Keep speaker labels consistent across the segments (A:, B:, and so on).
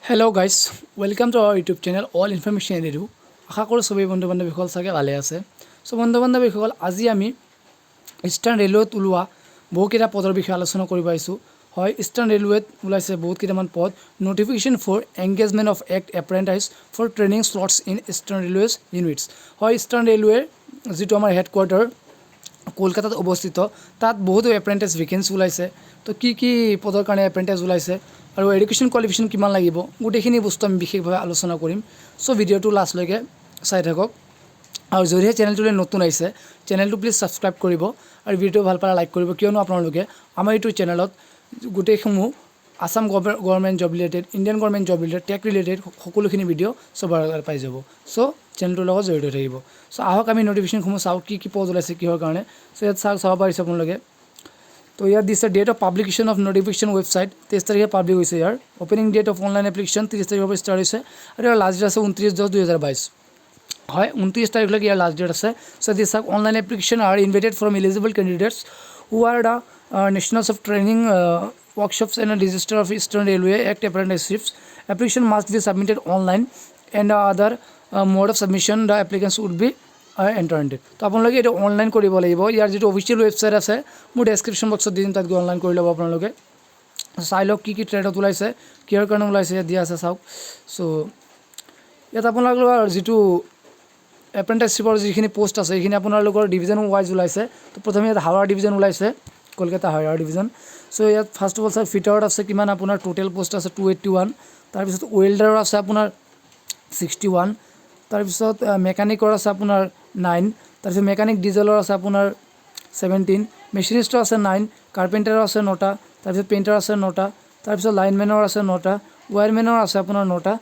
A: Hello guys, welcome to our YouTube channel All Information Edu. আশা কৰোঁ সবেই বন্ধু বান্ধৱীসকল চাগে ভালে আছে। সো বন্ধু বান্ধৱীসকল আজি আমি ইষ্টাৰ্ণ ৰেলৱেত ওলোৱা বহুকেইটা পদৰ বিষয়ে আলোচনা কৰিব আহিছোঁ। হয়, ইষ্টাৰ্ণ ৰেলৱেত ওলাইছে বহুত কেইটামান পদ। Notification for engagement of act apprentices for training slots in eastern railways units. হয়, ইষ্টাৰ্ণ ৰেলৱেৰ যিটো আমাৰ হেডকোৱাৰ্টাৰ কলকাতাত অৱস্থিত, তাত বহুতো এপ্ৰেণ্টাইজ ভেকেঞ্চি ওলাইছে। তো কি পদৰ কাৰণে এপ্ৰেণ্টাইজ ওলাইছে আৰু এডুকেশ্যন কোৱালিফিকেশ্যন কিমান লাগিব, গোটেইখিনি বস্তু আমি বিশেষভাৱে আলোচনা কৰিম। চ' ভিডিঅ'টো লাষ্টলৈকে চাই থাকক। আৰু যদিহে চেনেলটোলৈ নতুন আহিছে, চেনেলটো প্লিজ ছাবস্ক্ৰাইব কৰিব আৰু ভিডিঅ'টো ভাল পালে লাইক কৰিব, কিয়নো আপোনালোকে আমাৰ এইটো চেনেলত গোটেইসমূহ Assam government job related, Indian government job related, tech related সকলোখিনি ভিডিঅ' চবৰ আগত পাই যাব। চ' চেনেলটোৰ লগত জড়িত থাকিব। চ' আহক আমি নটিফিকেশ্যনসমূহ চাওঁ, কি পদ ওলাইছে কিহৰ কাৰণে। চ' ইয়াত চাব পাৰিছে আপোনালোকে। তো ইয়াত দিছে date of publication of notification website 23 তাৰিখে পাব্লিক হৈছে। ইয়াৰ opening date of online application 30 তাৰিখৰ পৰা ষ্টাৰ্ট হৈছে আৰু ইয়াৰ লাষ্ট ডেট আছে 29/10/2022। হয়, 29 তাৰিখলৈকে ইয়াৰ লাষ্ট ডেট আছে। So' this online application are invited from eligible candidates who are the nationals of training workshops and a register of Eastern Railway Act apprenticeships. Application must be submitted online and other mode of submission the applicants would be entered. তো আপোনালোকে এইটো online কৰিব লাগিব। ইয়াৰ যিটো official website আছে মোৰ description বক্সত দি দিম, তাত গৈ অনলাইন কৰি ল'ব আপোনালোকে। চাই লওক কি ট্ৰেডত ওলাইছে, কিহৰ কাৰণে ওলাইছে, ইয়াত দিয়া আছে চাওক। চ' ইয়াত আপোনালোকৰ যিটো এপ্ৰেণ্টিছশ্বিপৰ যিখিনি পোষ্ট আছে সেইখিনি আপোনালোকৰ ডিভিজন ৱাইজ ওলাইছে। তো প্ৰথমে ইয়াত হাওৰা ডিভিজন ওলাইছে, কলকাতা হাওৰা ডিভিজন। চ' ইয়াত ফাৰ্ষ্ট অফ অল চাৰ ফিটাৰত আছে কিমান, আপোনাৰ টোটেল পোষ্ট আছে 281। তাৰপিছত ৱেল্ডাৰৰ আছে আপোনাৰ 61। তাৰপিছত মেকানিকৰ আছে আপোনাৰ 9। তাৰপিছত মেকানিক ডিজেলৰ আছে আপোনাৰ 17। মেচিনিষ্টৰ আছে 9। কাৰ্পেণ্টাৰৰ আছে 9টা। তাৰপিছত পেইণ্টাৰ আছে 9টা। তাৰপিছত লাইনমেনৰ আছে 9টা। ৱায়াৰমেনৰ আছে আপোনাৰ 9টা।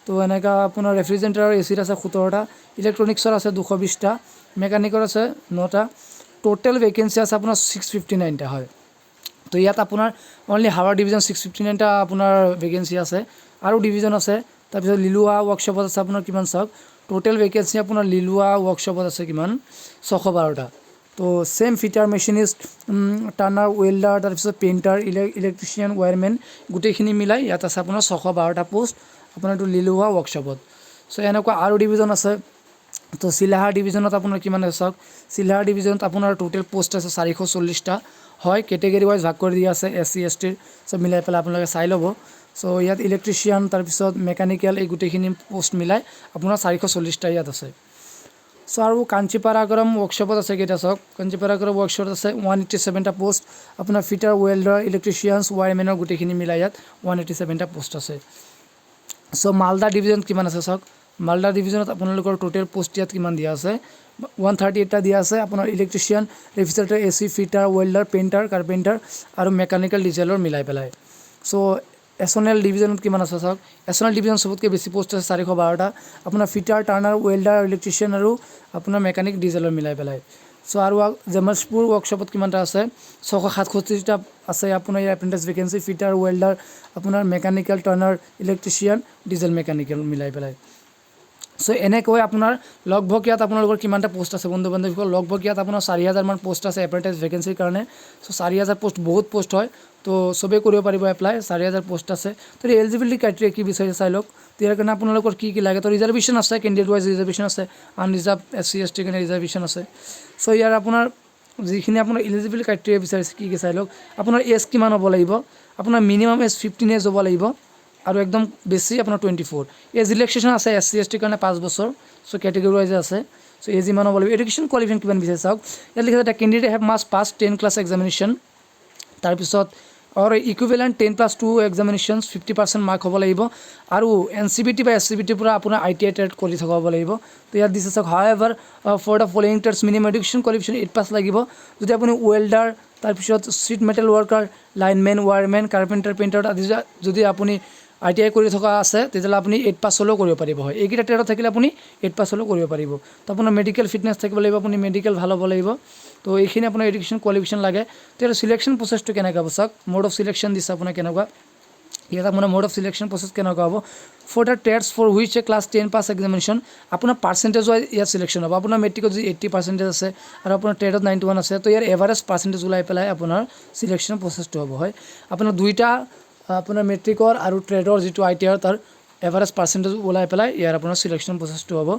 A: তো এনেকুৱা আপোনাৰ ৰেফ্ৰিজাৰেটৰ এচিৰ আছে 17টা। ইলেক্ট্ৰনিক্সৰ আছে 220টা। মেকানিকৰ আছে 9টা। টোটেল ভেকেঞ্চি আছে আপোনাৰ 659টা। হয়, তো ইয়াত আপোনাৰ অনলি হাওৰা ডিভিজন 659টা আপোনাৰ ভেকেঞ্চি আছে, আৰু ডিভিজন আছে। তাৰপিছত লিলুৱা ৱৰ্কশ্বপত আছে আপোনাৰ কিমান চাওক, টোটেল ভেকেঞ্চি আপোনাৰ লিলুৱা ৱৰ্কশ্বপত আছে কিমান 612টা। তো same fitter, machinist, turner, welder, তাৰপিছত পেইণ্টাৰ, ইলেক্ট্ৰিচিয়ান, ৱায়াৰমেন গোটেইখিনি মিলাই ইয়াত আছে আপোনাৰ 612টা পোষ্ট আপোনাৰ এইটো লিলুৱা ৱৰ্কশ্বপত। চ' এনেকুৱা আৰু ডিভিজন আছে। তো চিলাহাৰ ডিভিজনত আপোনাৰ কিমান আছে চাওক, চিলাহাৰ ডিভিজনত আপোনাৰ টোটেল পোষ্ট আছে 440টা। হয়, কেটেগৰী ৱাইজ ভাগ কৰি দিয়া আছে SC ST চব মিলাই পেলাই আপোনালোকে চাই ল'ব। চ' ইয়াত ইলেক্ট্ৰিচিয়ান, তাৰপিছত মেকানিকেল, এই গোটেইখিনি পোষ্ট মিলাই আপোনাৰ 440টা ইয়াত আছে। চ' আৰু কাঞ্চিপাৰাগৰম ৱৰ্কশ্বপত আছে কেইটা চাওক, কাঞ্চিপাৰাগৰম ৱৰ্কশ্বপত আছে 187টা পোষ্ট আপোনাৰ ফিটাৰ, ৱেল্ডাৰ, ইলেক্ট্ৰিচিয়ানছ, ৱায়াৰমেনৰ গোটেইখিনি মিলাই ইয়াত 187টা পোষ্ট আছে। চ' মালদা ডিভিজনত কিমান আছে চাওক, মালদা ডিভিজনত আপোনালোকৰ টোটেল পোষ্ট ইয়াত কিমান দিয়া আছে 138টা দিয়া আছে আপোনাৰ electrician, refrigerator, AC, fitter, welder, painter, carpenter আৰু মেকানিকেল ডিজেলৰ মিলাই পেলাই। চ' এছনেল ডিভিজনত কিমান আছে চাওক, এছনেল ডিভিজন চবতকৈ বেছি পোষ্ট আছে 412টা আপোনাৰ ফিটাৰ, টাৰ্নাৰ, ৱেল্ডাৰ, ইলেক্ট্ৰিচিয়ান আৰু আপোনাৰ মেকানিক ডিজেলৰ মিলাই পেলাই। চ' আৰু জেমছপুৰ ৱৰ্কশ্বপত কিমানটা আছে 667টা আছে আপোনাৰ ইয়াৰ এপ্ৰেণ্টিছ ভেকেঞ্চি, ফিটাৰ, ৱেল্ডাৰ, আপোনাৰ mechanical, turner, electrician, diesel mechanical মিলাই পেলাই। চ' এনেকৈ আপোনাৰ লগভগ ইয়াত আপোনালোকৰ কিমানটা পোষ্ট আছে বন্ধু বান্ধৱীসকল, লগভগ ইয়াত আপোনাৰ 4000মান পোষ্ট আছে এপ্ৰেণ্টিছ ভেকেঞ্চিৰ কাৰণে। চ' 4000 পোষ্ট বহুত পোষ্ট হয়, তো চবেই কৰিব পাৰিব এপ্লাই, 4000 পোষ্ট আছে। তো এলিজিবিলিটি ক্ৰাইটেৰিয়া কি বিচাৰিছে চাই লওক। তো ইয়াৰ কাৰণে আপোনালোকৰ কি লাগে, তো ৰিজাৰ্ভেশ্যন আছে, কেণ্ডিডেট ৱাইজ ৰিজাৰ্ভেশ্যন আছে, আনৰিজাৰ্ভ SC ST কাৰণে ৰিজাৰ্ভেশ্যন আছে। চ' ইয়াৰ আপোনাৰ যিখিনি আপোনাৰ এলিজিবিলিটি ক্ৰাইটেৰিয়া বিচাৰিছে কি চাই লওক। আপোনাৰ এজ কিমান হ'ব লাগিব, আপোনাৰ মিনিমাম এজ 15 years হ'ব লাগিব আৰু একদম বেছি আপোনাৰ 24। এজ ৰিলেক্সেশ্যন আছে SC ST কাৰণে 5 বছৰ। চ' কেটেগৰী ৱাইজ আছে। চ' এজ ইমান হ'ব লাগিব। এডুকেশ্যন কোৱালিফিকেশ্যন কিমান বিচাৰে চাওক, ইয়াত লিখা আছে candidate have must pass 10 class examination, তাৰপিছত আৰু ইকুইভেলেণ্ট 10+2 এক্সামিনেশ্যনছ 50% মাৰ্ক হ'ব লাগিব, আৰু NCBT বা SCBTৰ পৰা আপোনাৰ ITI ট্ৰেড কৰি থকা হ'ব লাগিব। তো ইয়াত দিছে চাওক however for the following trades minimum education qualification 8 pass লাগিব। যদি আপুনি ৱেল্ডাৰ, তাৰপিছত sheet metal worker, lineman, wireman, carpenter, painter আদি যদি আপুনি ITI কৰি থকা আছে তেতিয়াহ'লে আপুনি 8 পাছ হ'লেও কৰিব পাৰিব। হয়, এইকেইটা ট্ৰেডত থাকিলে আপুনি 8 পাছ হ'লেও কৰিব পাৰিব। তো আপোনাৰ মেডিকেল ফিটনেছ থাকিব লাগিব, আপুনি মেডিকেল ভাল হ'ব লাগিব। তো এইখিনি আপোনাৰ এডুকেশ্যন কোৱালিফিকেশ্যন লাগে। তেতিয়া চিলেকশ্যন প্ৰচেছটো কেনেকৈ হ'ব চাওক, মোড অফ চিলেকশ্যন দিছে আপোনাৰ কেনেকুৱা, ইয়াত আপোনাৰ মোড অফ চিলেকশ্যন প্ৰচেছ কেনেকুৱা হ'ব। For the trades for which a class 10 pass examination, আপোনাৰ পাৰ্চেণ্টেজ ৱাইজ ইয়াত চিলেকশ্যন হ'ব। আপোনাৰ মেট্ৰিকত যদি 80% আছে আৰু আপোনাৰ ট্ৰেডত 91 আছে, তো ইয়াৰ এভাৰেজ পাৰ্চেণ্টেজ ওলাই পেলাই আপোনাৰ চিলেকশ্যন প্ৰচেছটো হ'ব। হয়, আপোনাৰ দুইটা আপোনাৰ মেট্ৰিকৰ আৰু ট্ৰেডৰ যিটো ITR তাৰ এভাৰেজ পাৰ্চেণ্টেজ ওলাই পেলাই ইয়াৰ আপোনাৰ চিলেকশ্যন প্ৰচেছটো হ'ব।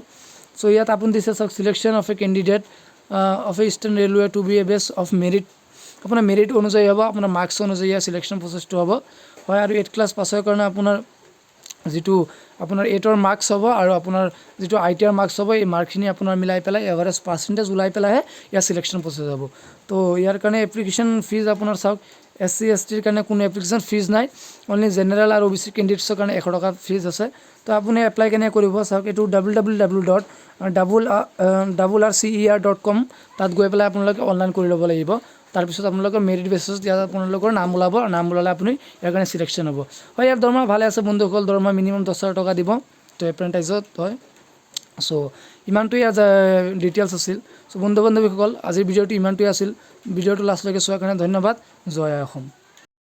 A: চ' ইয়াত আপুনি দিছে চাওক selection of a candidate of a eastern railway to be a base of merit. আপোনাৰ মেৰিট অনুযায়ী হ'ব, আপোনাৰ মাৰ্কছ অনুযায়ী ইয়াৰ চিলেকশ্যন প্ৰচেছটো হ'ব হয়। আৰু 8 ক্লাছ পাছৰ কাৰণে আপোনাৰ যিটো আপোনাৰ 8ৰ মাৰ্কছ হ'ব আৰু আপোনাৰ যিটো ITR মাৰ্কছ হ'ব, এই মাৰ্কখিনি আপোনাৰ মিলাই পেলাই এভাৰেজ পাৰ্চেণ্টেজ ওলাই পেলাইহে ইয়াৰ চিলেকশ্যন প্ৰচেছ হ'ব। তো ইয়াৰ কাৰণে এপ্লিকেশ্যন ফিজ আপোনাৰ চাওক SC STৰ কাৰণে কোনো এপ্লিকেশ্যন ফিজ নাই, অনলি জেনেৰেল আৰু OBC কেণ্ডিডেটছৰ কাৰণে 100 টকা ফিজ আছে। তো আপুনি এপ্লাই কেনেকৈ কৰিব চাওক, এইটো www.rcer.com তাত গৈ পেলাই আপোনালোকে অনলাইন কৰি ল'ব লাগিব। তাৰপিছত আপোনালোকৰ মেৰিট বেচিছত ইয়াত আপোনালোকৰ নাম ওলাব, নাম ওলালে আপুনি ইয়াৰ কাৰণে চিলেকশ্যন হ'ব হয়। ইয়াৰ দৰমহা ভালে আছে বন্ধুসকল, দৰমহা মিনিমাম 10,000 টকা দিব, তো এপ্ৰেণ্টাইজত হয়। চ' ইমানটোৱে ইয়াত ডিটেইলছ আছিল। চ' বন্ধু বান্ধৱীসকল আজিৰ ভিডিঅ'টো ইমানটোৱে আছিল। ভিডিঅ'টো লাষ্টলৈকে চোৱাৰ কাৰণে ধন্যবাদ। জয় আই অসম।